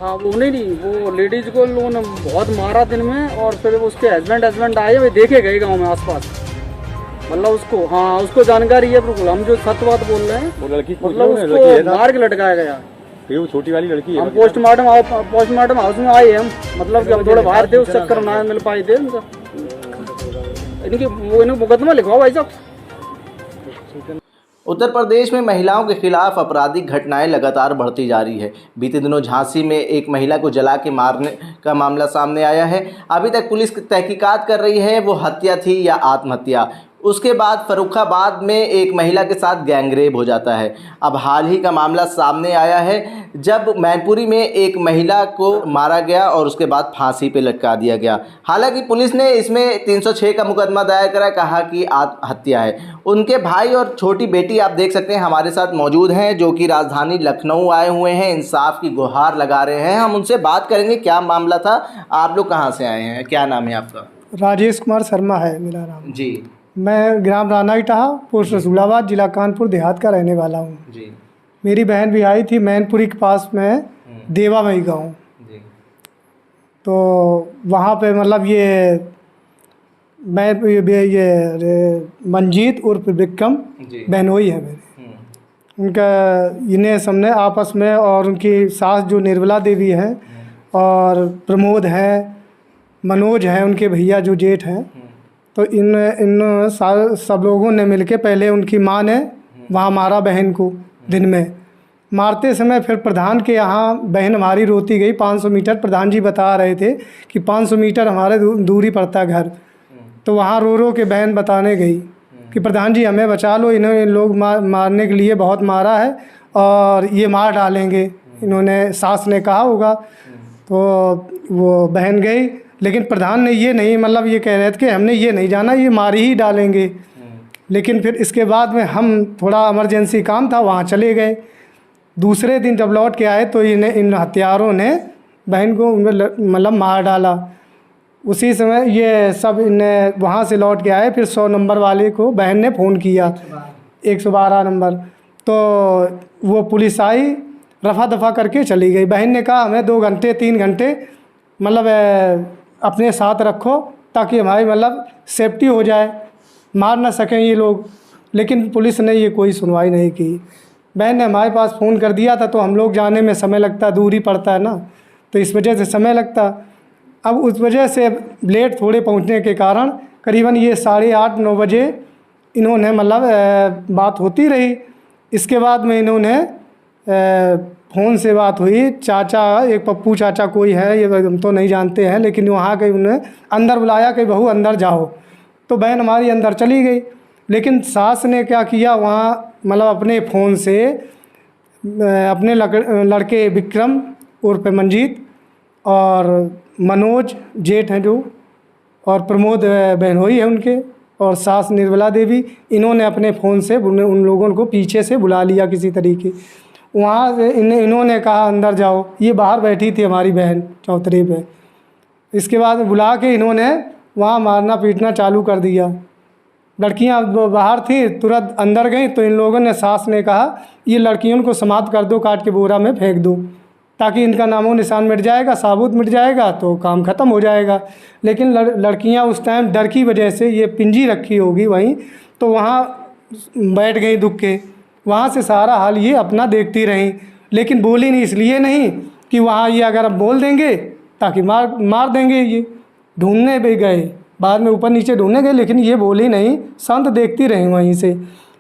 हाँ वो नहीं वो लेडीज को लोगों ने बहुत मारा दिन में, और फिर उसके हस्बैंड आए, वे देखे गए गांव में आसपास, मतलब उसको, हाँ उसको जानकारी है बिल्कुल। हम जो सत्य बात बोल रहे हैं, वो लड़की मतलब उसको मार के लटकाया गया। ये वो छोटी वाली लड़की है। हम पोस्टमार्टम हाउस में आए हम, मतलब कि हम थोड़े बाहर थे, उस चक्कर में ना मिल पाए थे उनका। इनकी मुकदमा लिखवाओ भाई साहब। उत्तर प्रदेश में महिलाओं के खिलाफ आपराधिक घटनाएं लगातार बढ़ती जा रही है। बीते दिनों झांसी में एक महिला को जला के मारने का मामला सामने आया है। अभी तक पुलिस तहकीकात कर रही है वो हत्या थी या आत्महत्या। उसके बाद फर्रुखाबाद में एक महिला के साथ गैंगरेप हो जाता है। अब हाल ही का मामला सामने आया है जब मैनपुरी में एक महिला को मारा गया और उसके बाद फांसी पे लटका दिया गया। हालांकि पुलिस ने इसमें 306 का मुकदमा दायर करा, कहा कि आत्महत्या है। उनके भाई और छोटी बेटी आप देख सकते हैं हमारे साथ मौजूद हैं, जो कि राजधानी लखनऊ आए हुए हैं, इंसाफ की गुहार लगा रहे हैं। हम उनसे बात करेंगे क्या मामला था। आप लोग कहाँ से आए हैं, क्या नाम है आपका? राजेश कुमार शर्मा है मेरा नाम जी। मैं ग्राम रानाईटाहा, पोस्ट रसूलाबाद, जिला कानपुर देहात का रहने वाला हूँ जी। मेरी बहन भी आई थी मैनपुरी के पास में देवामई गाँव। जी। तो वहाँ पे मतलब ये मंजीत उर्फ विक्रम बहनोई है मेरे, उनका इन्हें सबने आपस में, और उनकी सास जो निर्मला देवी है और प्रमोद है, मनोज है, उनके भैया जो जेठ हैं, तो इन सब लोगों ने मिलके पहले उनकी माँ ने वहाँ मारा बहन को। दिन में मारते समय फिर प्रधान के यहाँ बहन हमारी रोती गई। 500 मीटर प्रधान जी बता रहे थे कि 500 मीटर हमारे दूरी पड़ता घर। तो वहाँ रो रो के बहन बताने गई कि प्रधान जी हमें बचा लो, इन्होंने लोग मारने के लिए बहुत मारा है और ये मार डालेंगे, इन्होंने सास ने कहा होगा। तो वो बहन गई, लेकिन प्रधान ने ये नहीं, मतलब ये कह रहे थे कि हमने ये नहीं जाना, ये मार ही डालेंगे। लेकिन फिर इसके बाद में हम थोड़ा इमरजेंसी काम था, वहाँ चले गए। दूसरे दिन जब लौट के आए तो इन हत्यारों ने बहन को मतलब मार डाला। उसी समय ये सब इन्हें वहाँ से लौट के आए, फिर 100 नंबर वाले को बहन ने फ़ोन किया, 112 नंबर। तो वो पुलिस आई, रफा दफा करके चली गई। बहन ने कहा हमें 2 घंटे 3 घंटे मतलब अपने साथ रखो ताकि हमारी मतलब सेफ्टी हो जाए, मार ना सकें ये लोग। लेकिन पुलिस ने ये कोई सुनवाई नहीं की। बहन ने हमारे पास फ़ोन कर दिया था, तो हम लोग जाने में समय लगता, दूरी पड़ता है ना, तो इस वजह से समय लगता। अब उस वजह से लेट थोड़े पहुंचने के कारण करीबन ये 8:30-9 बजे इन्होंने मतलब बात होती रही। इसके बाद में इन्होंने फ़ोन से बात हुई, चाचा, एक पप्पू चाचा कोई है, ये हम तो नहीं जानते हैं, लेकिन वहाँ के उन्हें अंदर बुलाया कि बहू अंदर जाओ। तो बहन हमारी अंदर चली गई, लेकिन सास ने क्या किया, वहाँ मतलब अपने फ़ोन से अपने लड़के विक्रम उर्फ मंजीत और मनोज जेठ हैं जो, और प्रमोद बहनोई है उनके, और सास निर्मला देवी, इन्होंने अपने फ़ोन से उन लोगों को पीछे से बुला लिया किसी तरीके। वहाँ से इन्होंने कहा अंदर जाओ। ये बाहर बैठी थी हमारी बहन चौतरे पे। इसके बाद बुला के इन्होंने वहाँ मारना पीटना चालू कर दिया। लड़कियाँ बाहर थी, तुरंत अंदर गई, तो इन लोगों ने, सास ने कहा ये लड़कियों को समाप्त कर दो, काट के बोरा में फेंक दो, ताकि इनका नामो निशान मिट जाएगा, साबुत मिट जाएगा, तो काम ख़त्म हो जाएगा। लेकिन लड़कियाँ उस टाइम डर की वजह से, ये पिंजी रखी होगी वहीं, तो वहाँ बैठ गई दुख के। वहाँ से सारा हाल ये अपना देखती रहीं, लेकिन बोली नहीं, इसलिए नहीं कि वहाँ ये अगर अब बोल देंगे ताकि मार देंगे। ये ढूंढने भी गए, बाद में ऊपर नीचे ढूंढने गए, लेकिन ये बोली नहीं, शांत देखती रहीं वहीं से।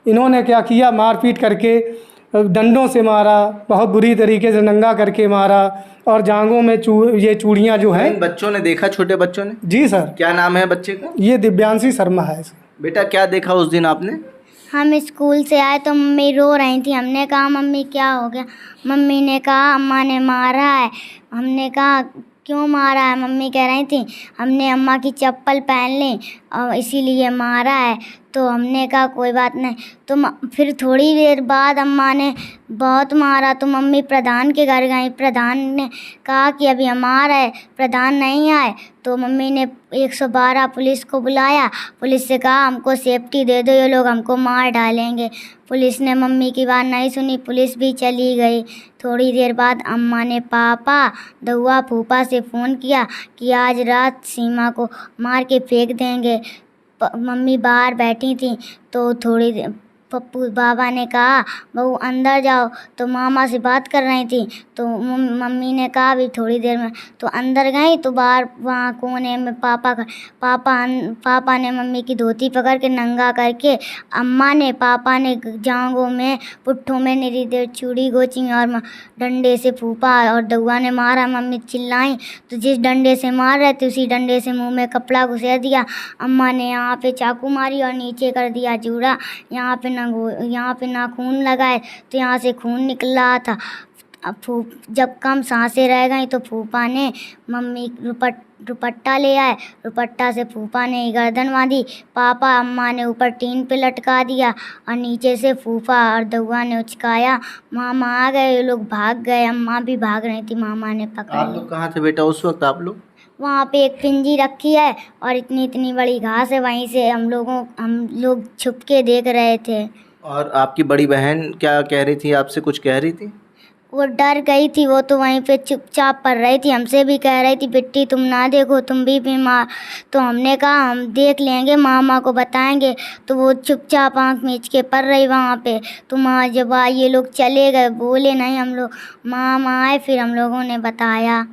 इन्होंने क्या किया, मारपीट करके डंडों से मारा, बहुत बुरी तरीके से नंगा करके मारा, और जांघों में ये चूड़ियाँ जो हैं। बच्चों ने देखा, छोटे बच्चों ने? जी सर। क्या नाम है बच्चे का? ये दिव्यांशी शर्मा है। बेटा क्या देखा उस दिन आपने? हम स्कूल से आए तो मम्मी रो रही थी। हमने कहा मम्मी क्या हो गया? मम्मी ने कहा अम्मा ने मारा है। हमने कहा क्यों मारा है? मम्मी कह रही थी हमने अम्मा की चप्पल पहन ली और इसीलिए मारा है। तो हमने कहा कोई बात नहीं। तो फिर थोड़ी देर बाद अम्मा ने बहुत मारा तो मम्मी प्रधान के घर गई। प्रधान ने कहा कि अभी हम आ रहे, प्रधान नहीं आए तो मम्मी ने 112 पुलिस को बुलाया। पुलिस से कहा हमको सेफ्टी दे दो, ये लोग हमको मार डालेंगे। पुलिस ने मम्मी की बात नहीं सुनी, पुलिस भी चली गई। थोड़ी देर बाद अम्मा ने पापा दउआ फूफा से फ़ोन किया कि आज रात सीमा को मार के फेंक देंगे। मम्मी बाहर बैठी थी तो थोड़ी देर पप्पू बाबा ने कहा बहू अंदर जाओ, तो मामा से बात कर रही थी तो मम्मी ने कहा अभी थोड़ी देर में, तो अंदर गई तो बाहर वहाँ कोने में पापा ने मम्मी की धोती पकड़ के नंगा करके पापा ने जांघों में पुट्ठों में निरी देर चूड़ी गोची और डंडे से फूफा और दउआ ने मारा। मम्मी चिल्लाई तो जिस डंडे से मार रहे थे उसी डंडे से मुंह में कपड़ा घुसेर दिया। अम्मा ने यहाँ पे चाकू मारी और नीचे कर दिया जूड़ा, यहाँ पे नाखून लगाए तो यहाँ से खून निकल रहा था। अब जब कम सांसें रह गई तो फूफा ने मम्मी दुपट्टा ले आए, दुपट्टा से फूफा ने गर्दन बांधी, पापा अम्मा ने ऊपर टीन पे लटका दिया और नीचे से फूफा और दउआ ने उचकाया। मामा आ गए, ये लोग भाग गए, अम्मा भी भाग रही थी, मामा ने पकड़ आप लोग कहाँ थे बेटा उस वक्त आप लोग? वहाँ पे एक पिंजी रखी है और इतनी बड़ी घास है, वहीं से हम लोग छुप के देख रहे थे। और आपकी बड़ी बहन क्या कह रही थी, आपसे कुछ कह रही थी? वो डर गई थी, वो तो वहीं पे चुपचाप पड़ रही थी, हमसे भी कह रही थी बिट्टी तुम ना देखो, तुम भी बीमार। तो हमने कहा हम देख लेंगे, मामा को बताएंगे। तो वो चुपचाप आँख मीच के पड़ रही वहाँ पे। तो माँ जब ये लोग चले गए, बोले नहीं, हम लोग मामा आए फिर हम लोगों ने बताया।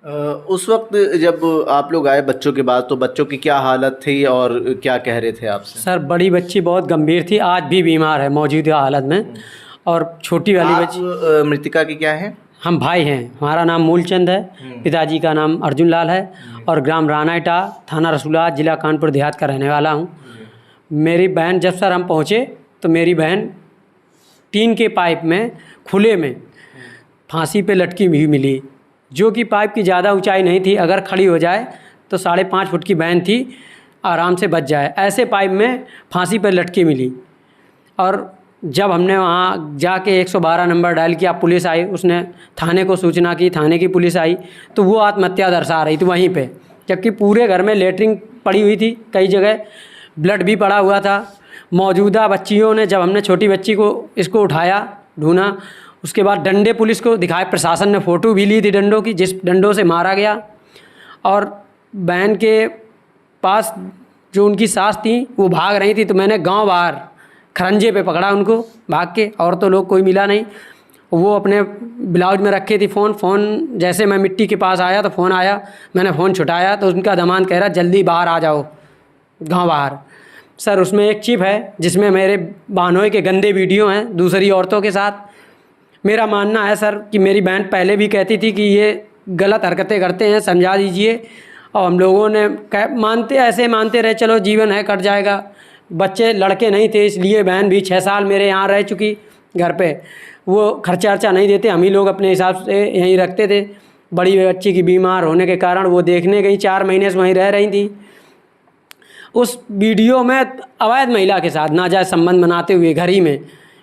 उस वक्त जब आप लोग आए बच्चों के बाद तो बच्चों की क्या हालत थी और क्या कह रहे थे आपसे? सर बड़ी बच्ची बहुत गंभीर थी, आज भी बीमार है मौजूदा हालत में। और छोटी वाली बच्ची मृतिका की क्या है? हम भाई हैं, हमारा नाम मूलचंद है, पिताजी का नाम अर्जुन लाल है और ग्राम रानाइटा, थाना रसूला, जिला कानपुर देहात का रहने वाला हूँ। मेरी बहन जब सर हम पहुँचे तो मेरी बहन टीन के पाइप में खुले में फांसी पे लटकी हुई मिली, जो कि पाइप की ज़्यादा ऊंचाई नहीं थी, अगर खड़ी हो जाए तो 5.5 फुट की बहन थी, आराम से बच जाए, ऐसे पाइप में फांसी पर लटकी मिली। और जब हमने वहाँ जाके 112 नंबर डायल किया, पुलिस आई, उसने थाने को सूचना की, थाने की पुलिस आई तो वो आत्महत्या दर्शा रही थी वहीं पे, जबकि पूरे घर में लेटरिन पड़ी हुई थी, कई जगह ब्लड भी पड़ा हुआ था। मौजूदा बच्चियों ने, जब हमने छोटी बच्ची को इसको उठाया, ढूंढा, उसके बाद डंडे पुलिस को दिखाए, प्रशासन ने फ़ोटो भी ली थी डंडों की, जिस डंडों से मारा गया। और बहन के पास जो उनकी सास थी वो भाग रही थी, तो मैंने गांव बाहर खरंजे पे पकड़ा उनको भाग के, और तो लोग कोई मिला नहीं। वो अपने ब्लाउज में रखे थी फ़ोन जैसे मैं मिट्टी के पास आया तो फ़ोन आया, मैंने फ़ोन छुटाया तो उनका दामाद कह रहा जल्दी बाहर आ जाओ, गाँव बाहर। सर उसमें एक चिप है जिसमें मेरे बहनोई के गंदे वीडियो हैं दूसरी औरतों के साथ। मेरा मानना है सर कि मेरी बहन पहले भी कहती थी कि ये गलत हरकतें करते हैं, समझा दीजिए, और हम लोगों ने ऐसे मानते रहे, चलो जीवन है कट जाएगा। बच्चे लड़के नहीं थे, इसलिए बहन भी 6 साल मेरे यहाँ रह चुकी घर पे, वो खर्चा अर्चा नहीं देते, हम ही लोग अपने हिसाब से यहीं रखते थे। बड़ी बच्ची की बीमार होने के कारण वो देखने गई, 4 महीने से वहीं रह रही थी। उस वीडियो में अवैध महिला के साथ नाजायज़ संबंध बनाते हुए घर ही में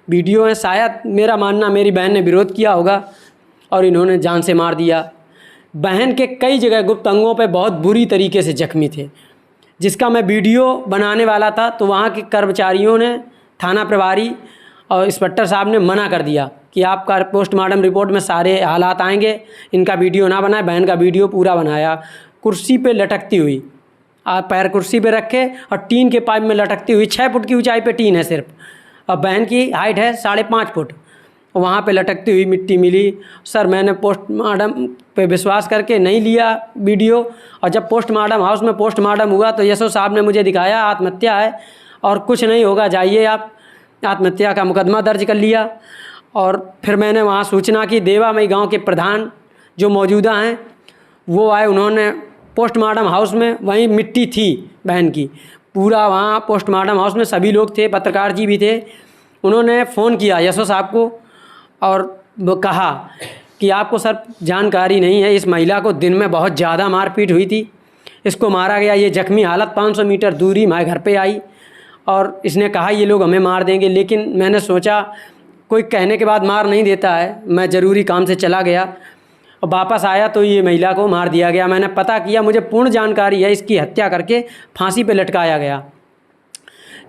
वीडियो है, शायद मेरा मानना मेरी बहन ने विरोध किया होगा और इन्होंने जान से मार दिया। बहन के कई जगह गुप्त अंगों पे बहुत बुरी तरीके से जख्मी थे, जिसका मैं वीडियो बनाने वाला था, तो वहाँ के कर्मचारियों ने, थाना प्रभारी और इंस्पेक्टर साहब ने मना कर दिया कि आपका पोस्टमार्टम रिपोर्ट में सारे हालात आएंगे, इनका वीडियो ना बनाए। बहन का वीडियो पूरा बनाया, कुर्सी पे लटकती हुई, आप पैर कुर्सी पे रखे और टीन के पाइप में लटकती हुई, 6 फुट की ऊंचाई पे टीन है सिर्फ, और बहन की हाइट है 5.5 फुट, वहाँ पे लटकती हुई मिट्टी मिली। सर मैंने पोस्टमार्टम पे विश्वास करके नहीं लिया वीडियो, और जब पोस्टमार्टम हाउस में पोस्टमार्टम हुआ तो यशो साहब ने मुझे दिखाया आत्महत्या है और कुछ नहीं होगा, जाइए आप, आत्महत्या का मुकदमा दर्ज कर लिया। और फिर मैंने वहाँ सूचना की, देवामई गाँव के प्रधान जो मौजूदा हैं वो आए, उन्होंने पोस्टमार्टम हाउस में, वहीं मिट्टी थी बहन की, पूरा वहाँ पोस्टमार्टम हाउस में सभी लोग थे, पत्रकार जी भी थे। उन्होंने फ़ोन किया यशो साहब को और वो कहा कि आपको सर जानकारी नहीं है, इस महिला को दिन में बहुत ज़्यादा मारपीट हुई थी, इसको मारा गया, ये जख्मी हालत 500 मीटर दूरी हमारे घर पे आई और इसने कहा ये लोग हमें मार देंगे, लेकिन मैंने सोचा कोई कहने के बाद मार नहीं देता है। मैं ज़रूरी काम से चला गया और वापस आया तो ये महिला को मार दिया गया। मैंने पता किया, मुझे पूर्ण जानकारी है, इसकी हत्या करके फांसी पे लटकाया गया।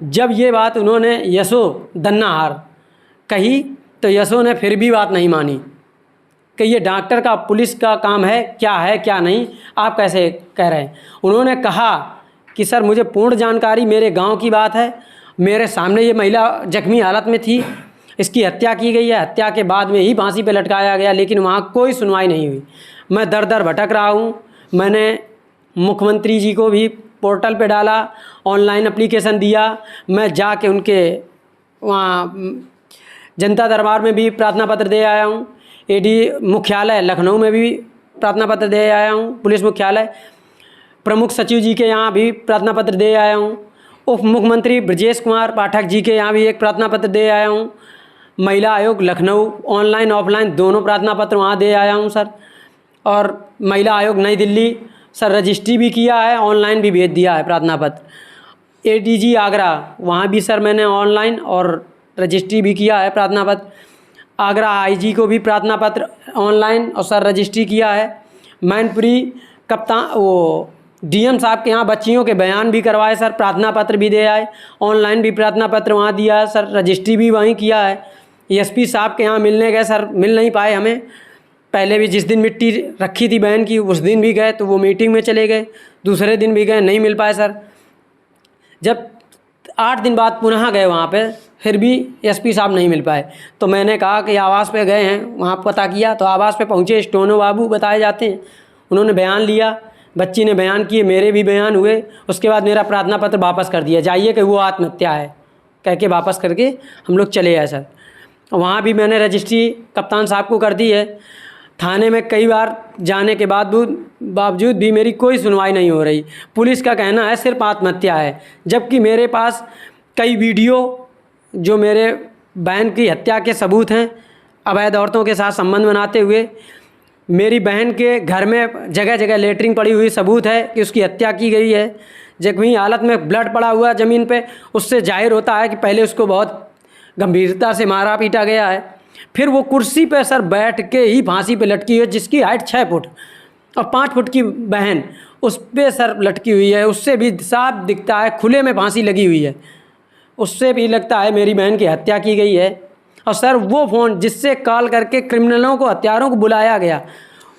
जब ये बात उन्होंने यशो दन्नाहार कही तो यशो ने फिर भी बात नहीं मानी कि ये डॉक्टर का पुलिस का काम है क्या नहीं, आप कैसे कह रहे हैं। उन्होंने कहा कि सर मुझे पूर्ण जानकारी, मेरे गांव की बात है, मेरे सामने ये महिला जख्मी हालत में थी, इसकी हत्या की गई है, हत्या के बाद में ही फांसी पे लटकाया गया, लेकिन वहाँ कोई सुनवाई नहीं हुई। मैं दर दर भटक रहा हूँ। मैंने मुख्यमंत्री जी को भी पोर्टल पे डाला, ऑनलाइन एप्लीकेशन दिया, मैं जाके उनके वहाँ जनता दरबार में भी प्रार्थना पत्र दे आया हूँ, एडी मुख्यालय लखनऊ में भी प्रार्थना पत्र दे आया हूँ, पुलिस मुख्यालय प्रमुख सचिव जी के यहाँ भी प्रार्थना पत्र दे आया हूँ, उप मुख्यमंत्री ब्रजेश कुमार पाठक जी के यहाँ भी एक प्रार्थना पत्र दे आया हूँ, महिला आयोग लखनऊ ऑनलाइन ऑफलाइन दोनों प्रार्थना पत्र वहाँ दे आया हूँ सर। और महिला आयोग नई दिल्ली सर रजिस्ट्री भी किया है, ऑनलाइन भी भेज दिया है प्रार्थना पत्र। एडीजी आगरा वहाँ भी सर मैंने ऑनलाइन और रजिस्ट्री भी किया है प्रार्थना पत्र। आगरा आईजी को भी प्रार्थना पत्र ऑनलाइन और सर रजिस्ट्री किया है। मैनपुरी कप्तान वो डीएम साहब के यहाँ बच्चियों के बयान भी करवाए सर, प्रार्थना पत्र भी दे आए, ऑनलाइन भी प्रार्थना पत्र वहाँ दिया है सर, रजिस्ट्री भी वहीं किया है। एसपी साहब के यहाँ मिलने गए सर, मिल नहीं पाए हमें। पहले भी जिस दिन मिट्टी रखी थी बहन की उस दिन भी गए तो वो मीटिंग में चले गए, दूसरे दिन भी गए, नहीं मिल पाए सर। जब 8 दिन बाद पुनः गए वहाँ पे, फिर भी एसपी साहब नहीं मिल पाए, तो मैंने कहा कि आवास पे गए हैं, वहाँ पता किया तो आवास पे पहुँचे, स्टोनो बाबू बताए जाते हैं, उन्होंने बयान लिया, बच्ची ने बयान किए, मेरे भी बयान हुए। उसके बाद मेरा प्रार्थना पत्र वापस कर दिया, जाइए कि वो आत्महत्या है कह के वापस करके हम लोग चले आए सर। वहाँ भी मैंने रजिस्ट्री कप्तान साहब को कर दी है। थाने में कई बार जाने के बावजूद भी मेरी कोई सुनवाई नहीं हो रही। पुलिस का कहना है सिर्फ आत्महत्या है, जबकि मेरे पास कई वीडियो जो मेरे बहन की हत्या के सबूत हैं, अवैध औरतों के साथ संबंध बनाते हुए। मेरी बहन के घर में जगह जगह लेटरिन पड़ी हुई सबूत है कि उसकी हत्या की गई है, जख्मी हालत में ब्लड पड़ा हुआ ज़मीन पे। उससे जाहिर होता है कि पहले उसको बहुत गंभीरता से मारा पीटा गया है। फिर वो कुर्सी पे सर बैठ के ही फांसी पे लटकी है, जिसकी हाइट 6 फुट और 5 फुट की बहन उस पे सर लटकी हुई है। उससे भी साफ दिखता है खुले में फांसी लगी हुई है, उससे भी लगता है मेरी बहन की हत्या की गई है। और सर वो फ़ोन जिससे कॉल करके क्रिमिनलों को, हत्यारों को बुलाया गया,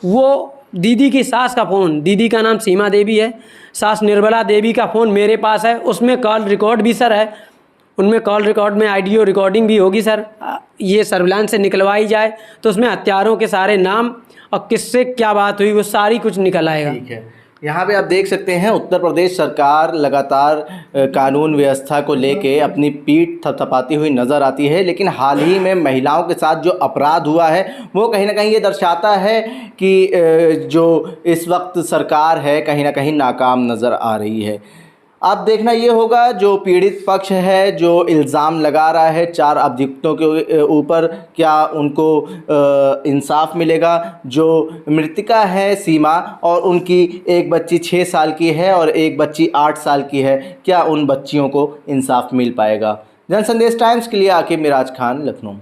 वो दीदी की सास का फ़ोन, दीदी का नाम सीमा देवी है, सास निर्मला देवी का फ़ोन मेरे पास है। उसमें कॉल रिकॉर्ड भी सर है, उनमें कॉल रिकॉर्ड में ऑडियो रिकॉर्डिंग भी होगी सर। ये सर्विलांस से निकलवाई जाए तो उसमें हत्यारों के सारे नाम और किससे क्या बात हुई वो सारी कुछ निकल आएगा। ठीक है, यहाँ पे आप देख सकते हैं उत्तर प्रदेश सरकार लगातार कानून व्यवस्था को लेके अपनी पीठ थपथपाती हुई नज़र आती है, लेकिन हाल ही में महिलाओं के साथ जो अपराध हुआ है वो कहीं ना कहीं ये दर्शाता है कि जो इस वक्त सरकार है कहीं ना कहीं नाकाम नज़र आ रही है। अब देखना ये होगा जो पीड़ित पक्ष है जो इल्ज़ाम लगा रहा है 4 अभियुक्तों के ऊपर, क्या उनको इंसाफ मिलेगा। जो मृतिका है सीमा और उनकी एक बच्ची 6 साल की है और एक बच्ची 8 साल की है, क्या उन बच्चियों को इंसाफ मिल पाएगा। जन संदेश टाइम्स के लिए आकिब मिराज खान, लखनऊ।